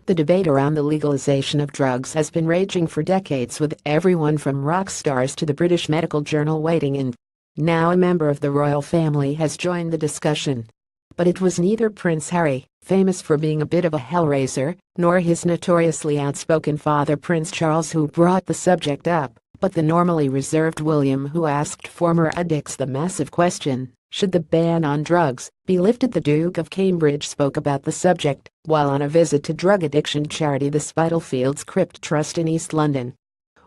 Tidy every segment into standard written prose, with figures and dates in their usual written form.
The debate around the legalization of drugs has been raging for decades, with everyone from rock stars to the British Medical Journal waiting in. Now a member of the royal family has joined the discussion. But it was neither Prince Harry, famous for being a bit of a hellraiser, nor his notoriously outspoken father Prince Charles who brought the subject up, but the normally reserved William who asked former addicts the massive question, should the ban on drugs be lifted? The Duke of Cambridge spoke about the subject while on a visit to drug addiction charity the Spitalfields Crypt Trust in East London.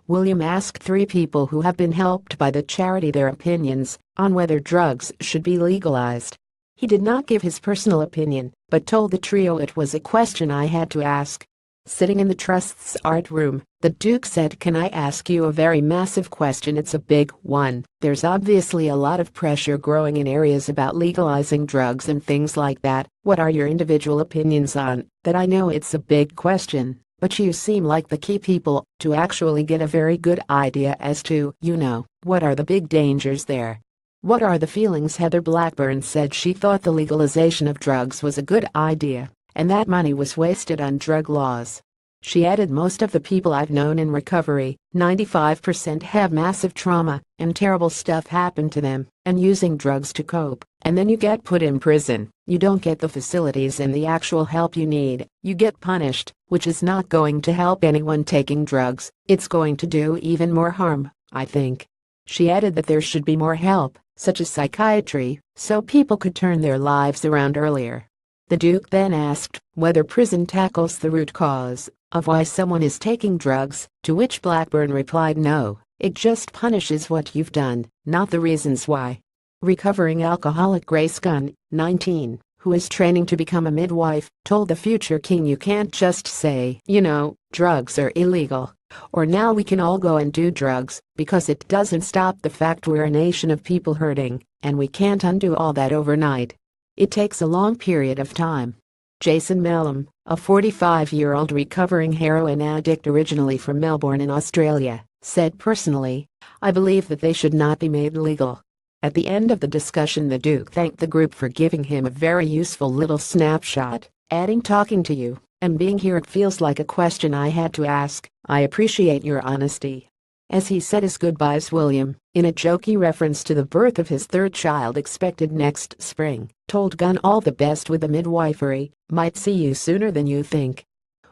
William asked 3 people who have been helped by the charity their opinions on whether drugs should be legalized. He did not give his personal opinion, but told the trio it was a question I had to ask. Sitting in the Trust's art room, the Duke said, "Can I ask you a very massive question? It's a big one. There's obviously a lot of pressure growing in areas about legalizing drugs and things like that. What are your individual opinions on that? I know it's a big question, but you seem like the key people to actually get a very good idea as to, what are the big dangers there. What are the feelings?" Heather Blackburn said she thought the legalization of drugs was a good idea, and that money was wasted on drug laws. She added, "Most of the people I've known in recovery, 95% have massive trauma and terrible stuff happen to them, and using drugs to cope, and then you get put in prison. You don't get the facilities and the actual help you need. You get punished, which is not going to help anyone taking drugs. It's going to do even more harm, I think." She added that there should be more help, such as psychiatry, so people could turn their lives around earlier. The Duke then asked whether prison tackles the root cause of why someone is taking drugs, to which Blackburn replied, "No, it just punishes what you've done, not the reasons why." Recovering alcoholic Grace Gunn, 19, who is training to become a midwife, told the future king, "You can't just say, drugs are illegal, or now we can all go and do drugs, because it doesn't stop the fact we're a nation of people hurting, and we can't undo all that overnight. It takes a long period of time." Jason Melham, a 45-year-old recovering heroin addict originally from Melbourne in Australia, said, "Personally, I believe that they should not be made legal." At the end of the discussion, the Duke thanked the group for giving him a very useful little snapshot, adding, "Talking to you and being here, it feels like a question I had to ask. I appreciate your honesty." As he said his goodbyes, William, in a jokey reference to the birth of his 3rd child expected next spring, told Gunn all the best with the midwifery, "Might see you sooner than you think."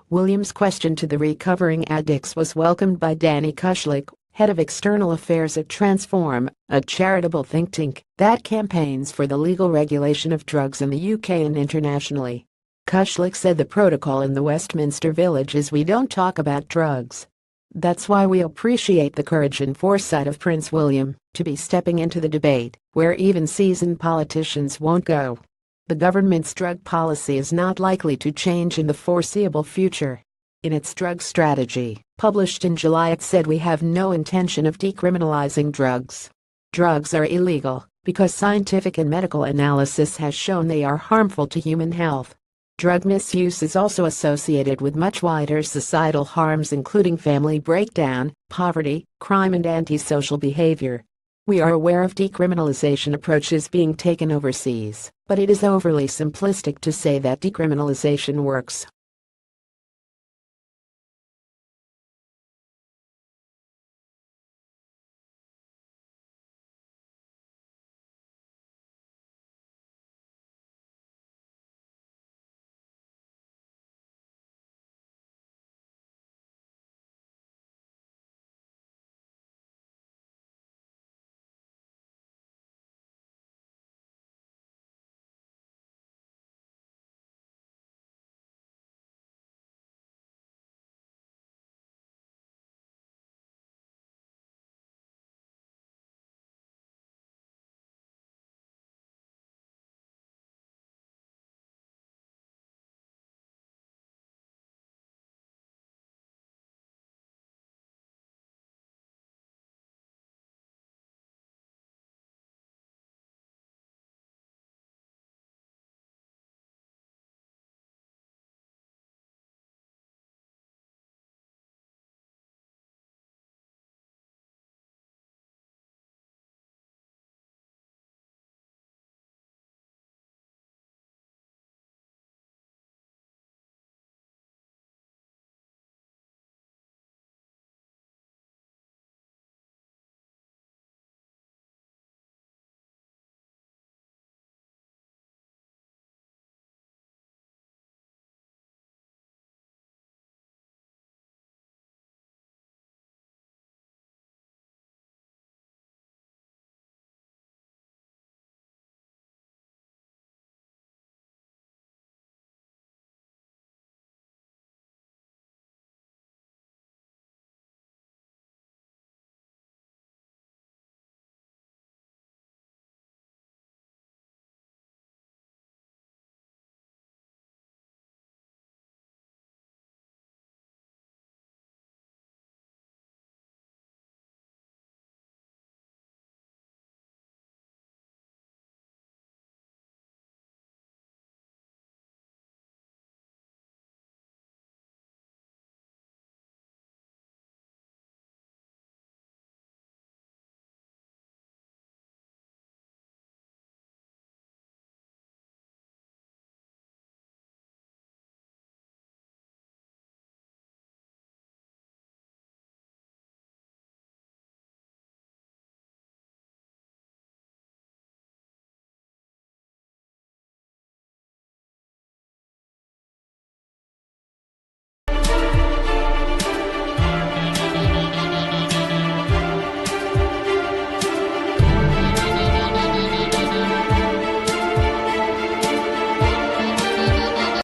William's question to the recovering addicts was welcomed by Danny Kushlik, head of external affairs at Transform, a charitable think tank that campaigns for the legal regulation of drugs in the UK and internationally. Kushlik said the protocol in the Westminster Village is we don't talk about drugs. That's why we appreciate the courage and foresight of Prince William to be stepping into the debate where even seasoned politicians won't go. The government's drug policy is not likely to change in the foreseeable future. In its drug strategy, published in July, it said we have no intention of decriminalizing drugs. Drugs are illegal because scientific and medical analysis has shown they are harmful to human health. Drug misuse is also associated with much wider societal harms, including family breakdown, poverty, crime, and antisocial behavior. We are aware of decriminalization approaches being taken overseas, but it is overly simplistic to say that decriminalization works.